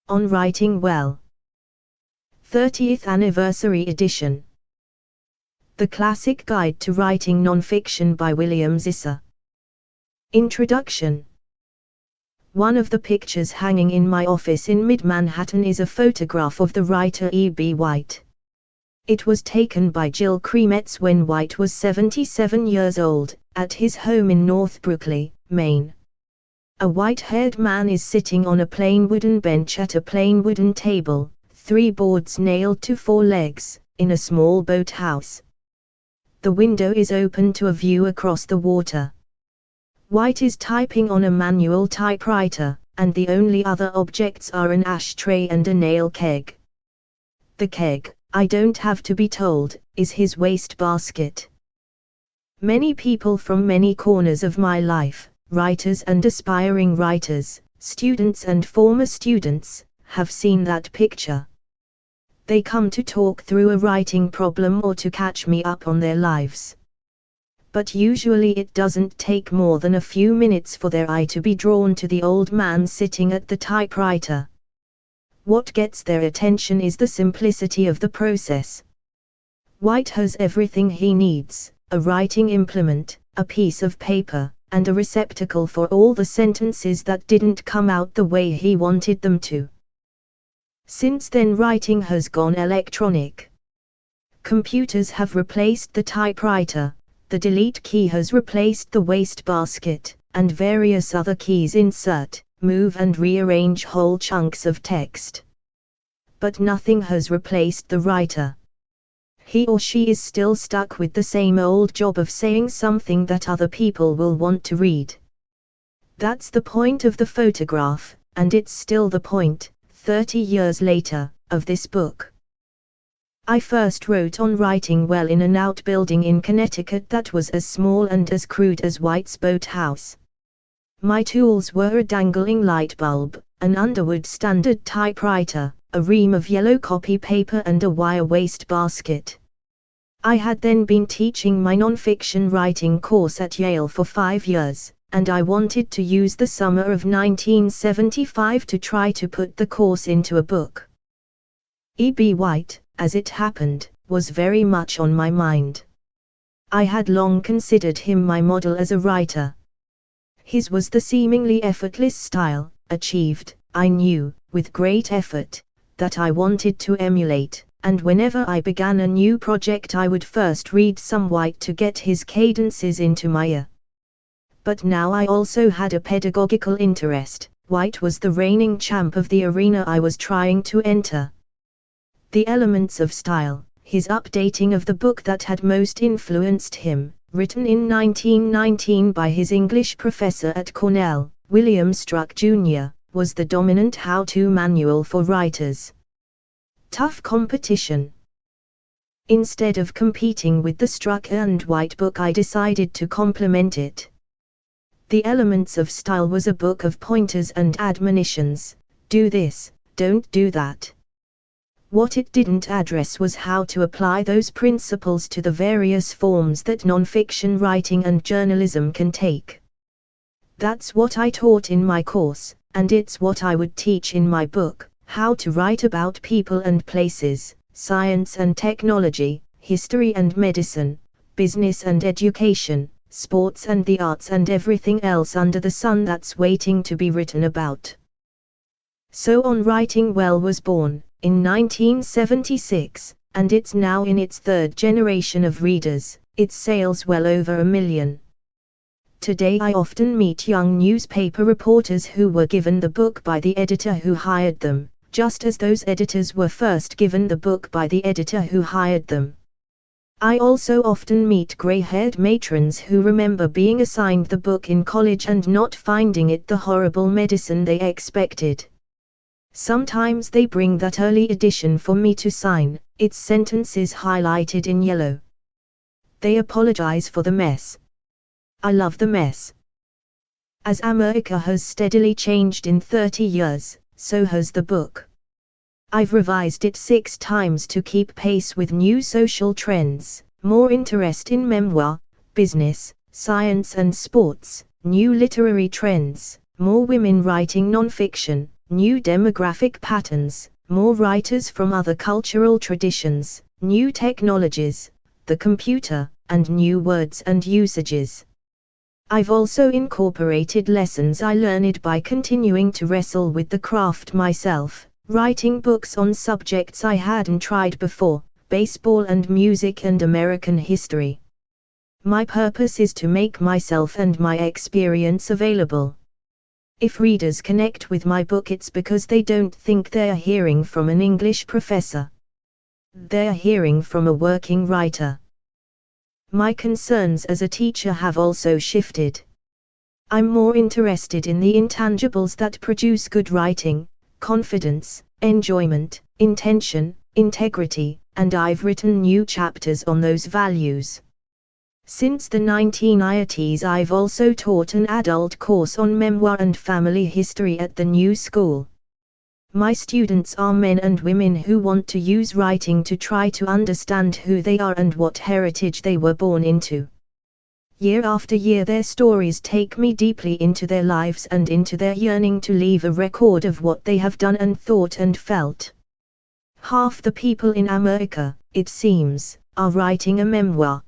On Writing Well. 30th Anniversary Edition. The Classic Guide to Writing Nonfiction by William Zinsser. Introduction. One of the pictures hanging in my office in mid-Manhattan is a photograph of the writer E.B. White. It was taken by Jill Kremetz when White was 77 years old, at his home in North Brooklyn, Maine. A white-haired man is sitting on a plain wooden bench at a plain wooden table, 3 boards nailed to 4 legs, in a small boathouse. The window is open to a view across the water. White is typing on a manual typewriter, and the only other objects are an ashtray and a nail keg. The keg, I don't have to be told, is his wastebasket. Many people from many corners of my life, writers and aspiring writers, students and former students, have seen that picture. They come to talk through a writing problem or to catch me up on their lives. But usually it doesn't take more than a few minutes for their eye to be drawn to the old man sitting at the typewriter. What gets their attention is the simplicity of the process. White has everything he needs: a writing implement, a piece of paper, and a receptacle for all the sentences that didn't come out the way he wanted them to. Since then, writing has gone electronic. Computers have replaced the typewriter, the delete key has replaced the wastebasket, and various other keys insert, move and rearrange whole chunks of text. But nothing has replaced the writer. He or she is still stuck with the same old job of saying something that other people will want to read. That's the point of the photograph, and it's still the point, 30 years later, of this book. I first wrote On Writing Well in an outbuilding in Connecticut that was as small and as crude as White's boathouse. My tools were a dangling light bulb, an Underwood standard typewriter, a ream of yellow copy paper and a wire wastebasket. I had then been teaching my nonfiction writing course at Yale for 5 years, and I wanted to use the summer of 1975 to try to put the course into a book. E.B. White, as it happened, was very much on my mind. I had long considered him my model as a writer. His was the seemingly effortless style, achieved, I knew, with great effort, that I wanted to emulate, and whenever I began a new project I would first read some White to get his cadences into my ear. But now I also had a pedagogical interest. White was the reigning champ of the arena I was trying to enter. The Elements of Style, his updating of the book that had most influenced him, written in 1919 by his English professor at Cornell, William Struck Jr., was the dominant how-to manual for writers. Tough competition. Instead of competing with the Struck and White book, I decided to complement it. The Elements of Style was a book of pointers and admonitions: do this, don't do that. What it didn't address was how to apply those principles to the various forms that nonfiction writing and journalism can take. That's what I taught in my course, and it's what I would teach in my book: how to write about people and places, science and technology, history and medicine, business and education, sports and the arts, and everything else under the sun that's waiting to be written about. So On Writing Well was born, in 1976, and it's now in its 3rd generation of readers. Its sales well over 1 million. Today I often meet young newspaper reporters who were given the book by the editor who hired them, just as those editors were first given the book by the editor who hired them. I also often meet gray-haired matrons who remember being assigned the book in college and not finding it the horrible medicine they expected. Sometimes they bring that early edition for me to sign, its sentences highlighted in yellow. They apologize for the mess. I love the mess. As America has steadily changed in 30 years, so has the book. I've revised it 6 times to keep pace with new social trends, more interest in memoir, business, science and sports, new literary trends, more women writing nonfiction, new demographic patterns, more writers from other cultural traditions, new technologies, the computer, and new words and usages. I've also incorporated lessons I learned by continuing to wrestle with the craft myself, writing books on subjects I hadn't tried before, baseball and music and American history. My purpose is to make myself and my experience available. If readers connect with my book, it's because they don't think they're hearing from an English professor. They're hearing from a working writer. My concerns as a teacher have also shifted. I'm more interested in the intangibles that produce good writing: confidence, enjoyment, intention, integrity, and I've written new chapters on those values. Since the 1980s, I've also taught an adult course on memoir and family history at the new school. My students are men and women who want to use writing to try to understand who they are and what heritage they were born into. Year after year, their stories take me deeply into their lives and into their yearning to leave a record of what they have done and thought and felt. Half the people in America, it seems, are writing a memoir.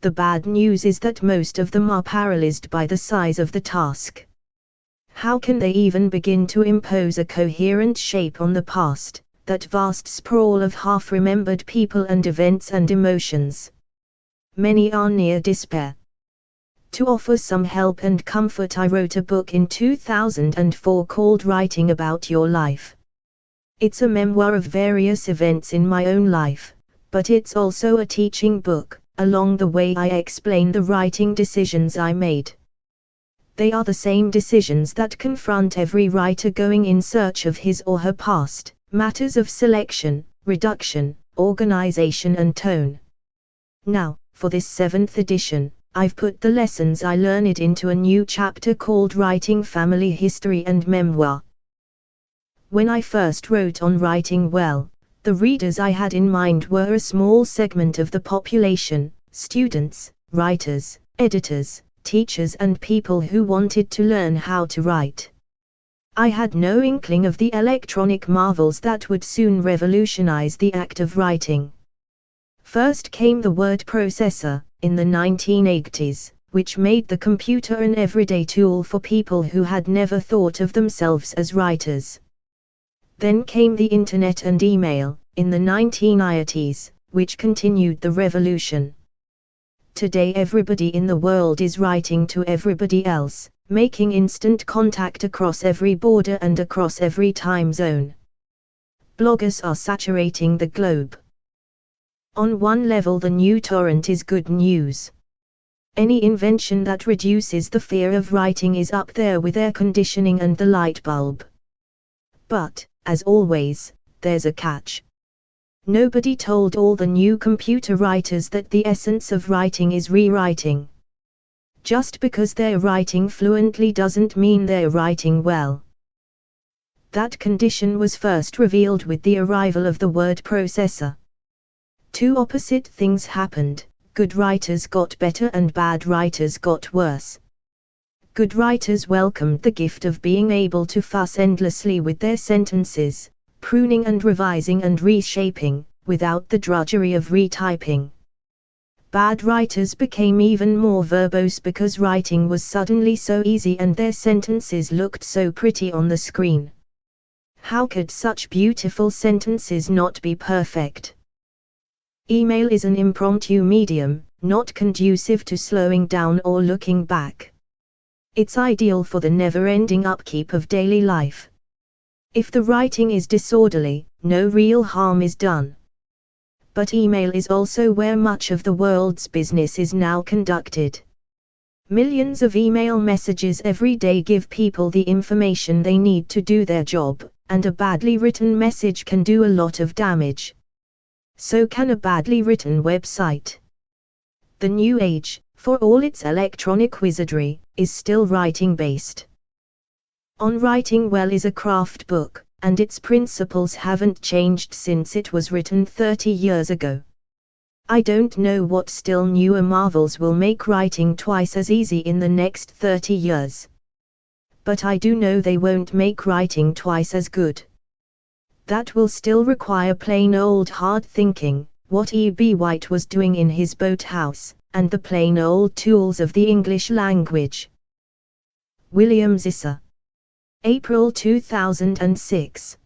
The bad news is that most of them are paralyzed by the size of the task. How can they even begin to impose a coherent shape on the past, that vast sprawl of half-remembered people and events and emotions? Many are near despair. To offer some help and comfort, I wrote a book in 2004 called Writing About Your Life. It's a memoir of various events in my own life, but it's also a teaching book. Along the way, I explain the writing decisions I made. They are the same decisions that confront every writer going in search of his or her past, matters of selection, reduction, organization and tone. Now, for this 7th edition, I've put the lessons I learned into a new chapter called Writing Family History and Memoir. When I first wrote on writing well, the readers I had in mind were a small segment of the population: students, writers, editors, teachers and people who wanted to learn how to write. I had no inkling of the electronic marvels that would soon revolutionize the act of writing. First came the word processor, in the 1980s, which made the computer an everyday tool for people who had never thought of themselves as writers. Then came the internet and email, in the 1990s, which continued the revolution. Today everybody in the world is writing to everybody else, making instant contact across every border and across every time zone. Bloggers are saturating the globe. On one level, the new torrent is good news. Any invention that reduces the fear of writing is up there with air conditioning and the light bulb. But, as always, there's a catch. Nobody told all the new computer writers that the essence of writing is rewriting. Just because they're writing fluently doesn't mean they're writing well. That condition was first revealed with the arrival of the word processor. Two opposite things happened: good writers got better and bad writers got worse. Good writers welcomed the gift of being able to fuss endlessly with their sentences, pruning and revising and reshaping, without the drudgery of retyping. Bad writers became even more verbose because writing was suddenly so easy and their sentences looked so pretty on the screen. How could such beautiful sentences not be perfect? Email is an impromptu medium, not conducive to slowing down or looking back. It's ideal for the never-ending upkeep of daily life. If the writing is disorderly, no real harm is done. But email is also where much of the world's business is now conducted. Millions of email messages every day give people the information they need to do their job, and a badly written message can do a lot of damage. So can a badly written website. The new age, for all its electronic wizardry, is still writing-based. On Writing Well is a craft book, and its principles haven't changed since it was written 30 years ago. I don't know what still newer marvels will make writing twice as easy in the next 30 years. but I do know they won't make writing twice as good. That will still require plain old hard thinking, what E.B. White was doing in his boathouse, and the plain old tools of the English language. William Zinsser. April 2006.